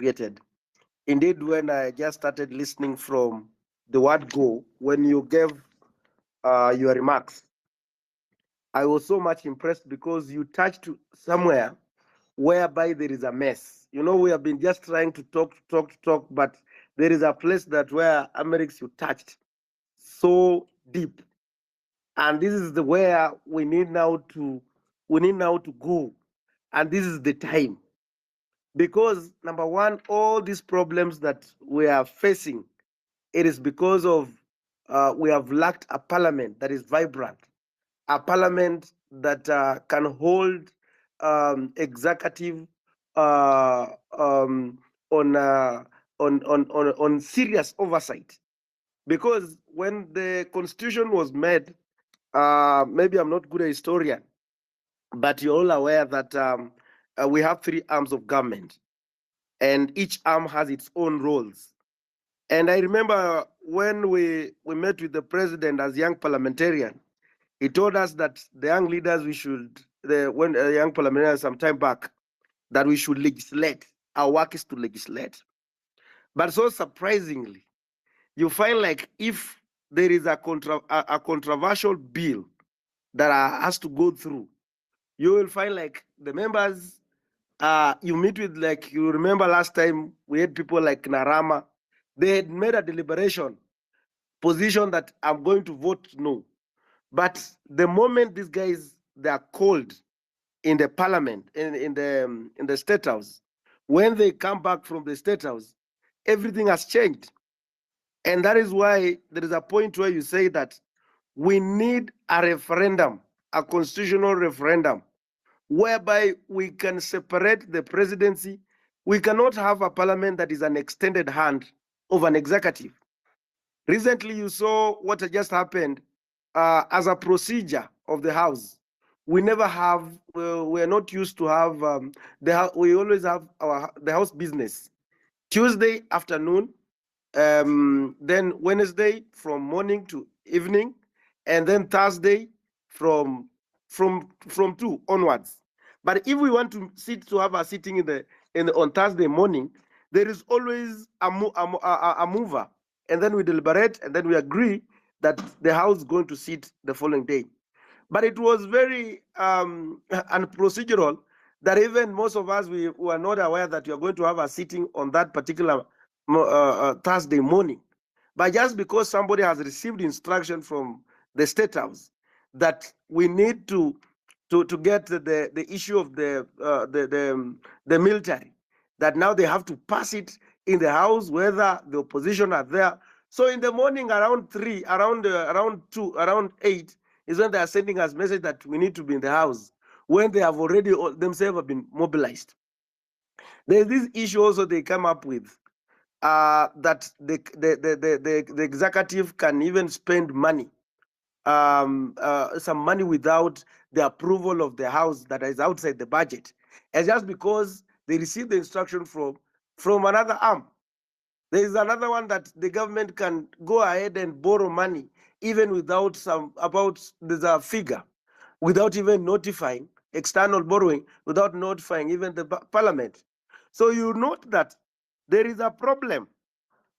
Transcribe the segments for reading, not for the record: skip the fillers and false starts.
created. Indeed, when I just started listening from the word go, when you gave your remarks, I was so much impressed because you touched somewhere whereby there is a mess. You know, we have been just trying to talk, but there is a place that where Americs you touched so deep, and this is the where we need now to go, and this is the time because number one, all these problems that we are facing, it is because of we have lacked a parliament that is vibrant, a parliament that can hold executive uh, um, on, uh, on serious oversight. Because when the constitution was made, maybe I'm not good a historian, but you're all aware that we have three arms of government, and each arm has its own roles. And I remember when we met with the president as young parliamentarian, he told us that the young leaders we should, when young parliamentarians some time back, that we should legislate. Our work is to legislate. But so surprisingly, you find like if there is a controversial bill that has to go through, you will find like the members you meet with, like you remember last time we had people like Narama, they had made a deliberation position that I'm going to vote no. But the moment these guys they are called in the parliament, in the state house, when they come back from the state house, everything has changed. And that is why there is a point where you say that we need a referendum, a constitutional referendum, whereby we can separate the presidency. We cannot have a parliament that is an extended hand of an executive. Recently, you saw what had just happened as a procedure of the House. We never have, we're not used to have, we always have the House business. Tuesday afternoon, then Wednesday from morning to evening, and then Thursday from 2 onwards. But if we want to have a sitting on Thursday morning, there is always a mover, and then we deliberate, and then we agree that the House is going to sit the following day. But it was very unprocedural that even most of us we were not aware that you are going to have a sitting on that particular Thursday morning. But just because somebody has received instruction from the State House that we need to get the issue of the military, that now they have to pass it in the House, whether the opposition are there. So in the morning around 3, around 2, around 8 is when they are sending us message that we need to be in the House, when they have already themselves have been mobilized. There's this issue also they come up with, that the executive can even spend money, some money without the approval of the House that is outside the budget, and just because they receive the instruction from another arm. There is another one that the government can go ahead and borrow money even without there's a figure, without even notifying external borrowing, without notifying even the parliament. So you note that there is a problem,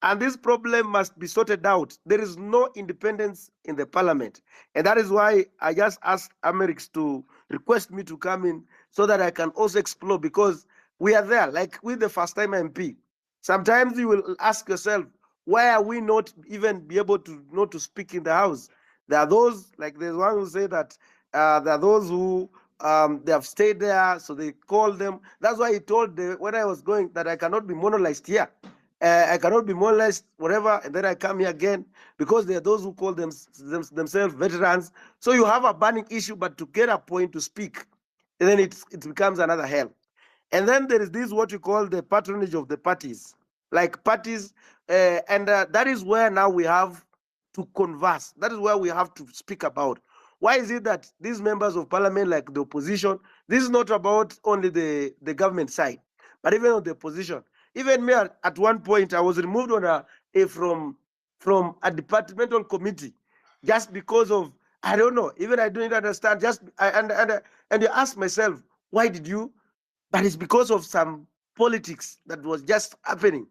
and this problem must be sorted out. There is no independence in the parliament. And that is why I just asked Americs to request me to come in so that I can also explore, because we are there, like with the first time MP. Sometimes you will ask yourself, why are we not even be able to not to speak in the House? There are those, like there's one who say that there are those who they have stayed there, so they call them. That's why he told when I was going that I cannot be monolized here. I cannot be monolized whatever, and then I come here again, because there are those who call themselves veterans. So you have a burning issue, but to get a point to speak, and then it becomes another hell. And then there is this what we call the patronage of the parties, like parties, and that is where now we have to converse. That is where we have to speak about. Why is it that these members of parliament, like the opposition, this is not about only the government side, but even on the opposition. Even me, at one point, I was removed on from a departmental committee just because of, I don't know, even I don't understand. And you ask myself, why did you? But it's because of some politics that was just happening.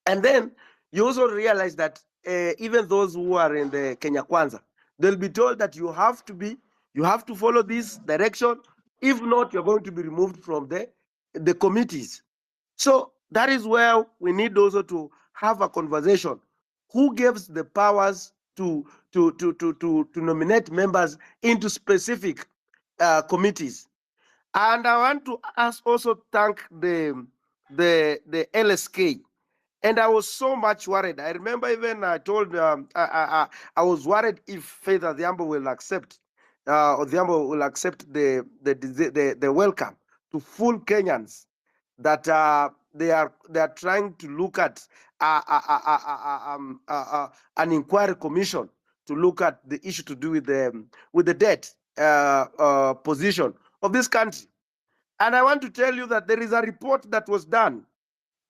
And then you also realize that even those who are in the Kenya Kwanza, they'll be told that you have to follow this direction. If not, you're going to be removed from the committees. So that is where we need also to have a conversation. Who gives the powers to nominate members into specific committees? And I want to also thank the LSK. And I was so much worried. I remember even I told I was worried if Faith Adhiambo will accept Odhiambo will accept the welcome to full Kenyans that they are trying to look at an inquiry commission to look at the issue to do with the debt position of this country. And I want to tell you that there is a report that was done,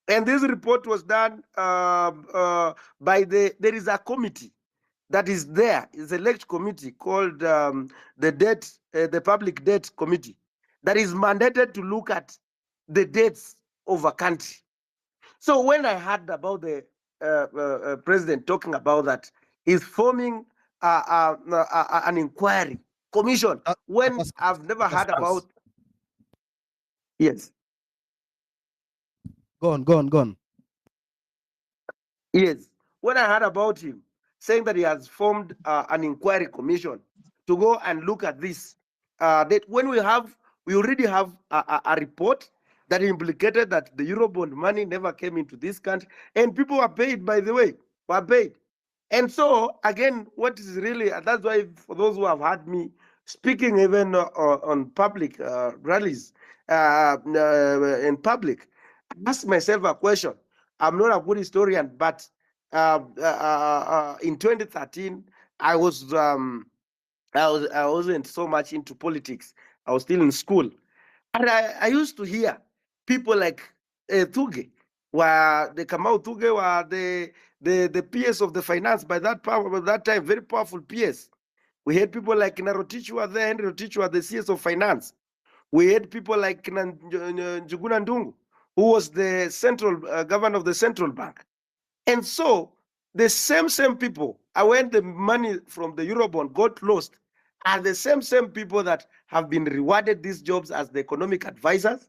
and this report was done by there is a committee that is there, is a select committee called the Public Debt Committee that is mandated to look at the debts of a country. So when I heard about the president talking about that, he's forming an inquiry commission, when I've never heard about. Yes. Go on. Yes. When I heard about him saying that he has formed an inquiry commission to go and look at this, that when we already have a report that implicated that the Eurobond money never came into this country, and people were paid, by the way, were paid. And so, again, what is really, that's why for those who have heard me speaking even on public rallies in public, I ask myself a question. I'm not a good historian, but in 2013, I wasn't so much into politics. I was still in school, and I used to hear people like Thuge, where the Kamau Thuge were the PS of the finance by that time, very powerful PS. We had people like Narotich were there, Henry Rotich were the CS of finance. We had people like Njuguna Ndungu, who was the central governor of the central bank. And so the same people, when the money from the Eurobond got lost, are the same people that have been rewarded these jobs as the economic advisors.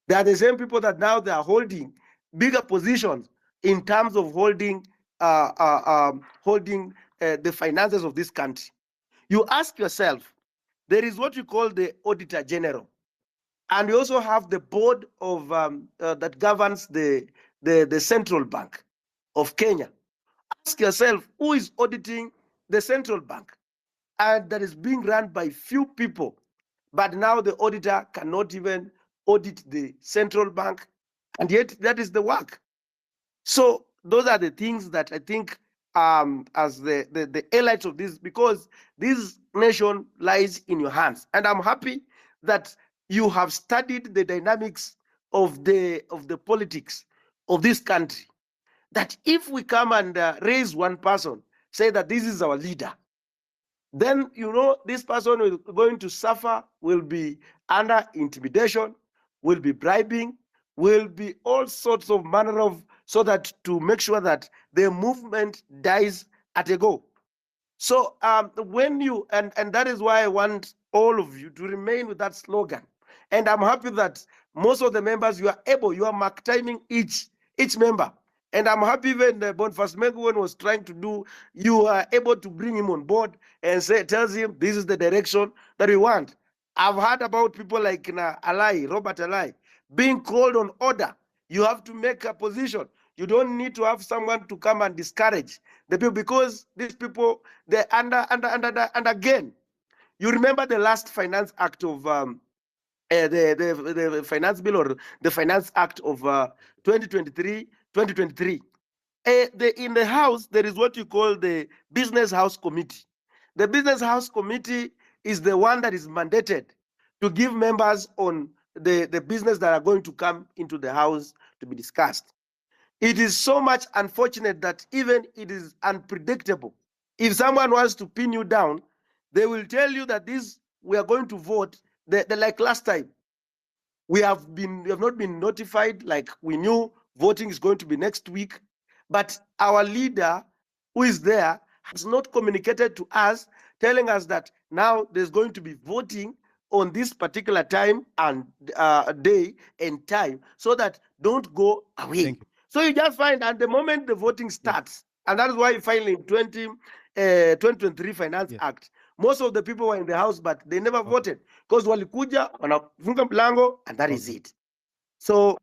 They are the same people that now they are holding bigger positions in terms of holding the finances of this country. You ask yourself, there is what you call the Auditor General, and we also have the board of that governs the central bank of Kenya. Ask yourself, who is auditing the central bank? And that is being run by few people. But now the auditor cannot even audit the central bank, and yet that is the work. So those are the things that I think as the highlights of this, because this nation lies in your hands. And I'm happy that you have studied the dynamics of the politics of this country. That if we come and raise one person, say that this is our leader, then this person is going to suffer, will be under intimidation, will be bribing, will be all sorts of manner of, so that to make sure that the movement dies at a go. So when you, and that is why I want all of you to remain with that slogan. And I'm happy that most of the members, you are mark timing each member. And I'm happy even Boniface Mengu was trying to do, you are able to bring him on board and tells him this is the direction that we want. I've heard about people like Robert Alai, being called on order. You have to make a position. You don't need to have someone to come and discourage the people, because these people, they're under, and again, you remember the last Finance Act of the Finance Bill, or the Finance Act of 2023. In the House, there is what you call the Business House Committee. The Business House Committee is the one that is mandated to give members on the business that are going to come into the House to be discussed. It is so much unfortunate that even it is unpredictable. If someone wants to pin you down, they will tell you that we are going to vote, like last time. we have not been notified. Like, we knew voting is going to be next week, but our leader who is there has not communicated to us, telling us that now there's going to be voting on this particular time and day and time, so that don't go away. Thank you. So you just find at the moment the voting starts, and that is why finally in 2023 Finance Act, most of the people were in the house, but they never voted because walikuja wanafunga mlango, and that is it. So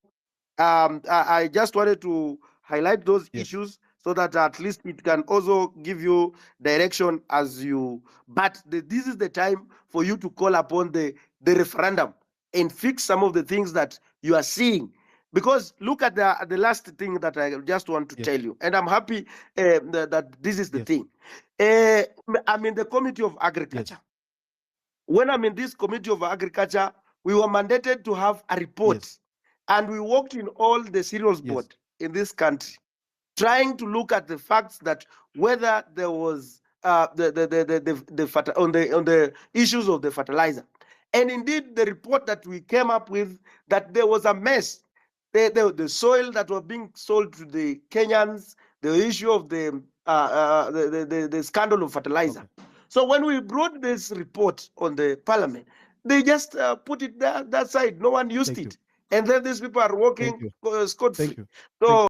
I just wanted to highlight those issues so that at least it can also give you direction as you. But this is the time for you to call upon the referendum and fix some of the things that you are seeing. Because look at the last thing that I just want to tell you, and I'm happy that this is the thing. I'm in the Committee of Agriculture. When I'm in this Committee of Agriculture, we were mandated to have a report, and we worked in all the cereals board in this country, trying to look at the facts that whether there was on the issues of the fertilizer. And indeed, the report that we came up with, that there was a mess. The soil that were being sold to the Kenyans, the issue of the scandal of fertilizer. So when we brought this report on the parliament, they just put it that side. No one used it. And then these people are working scot-free. So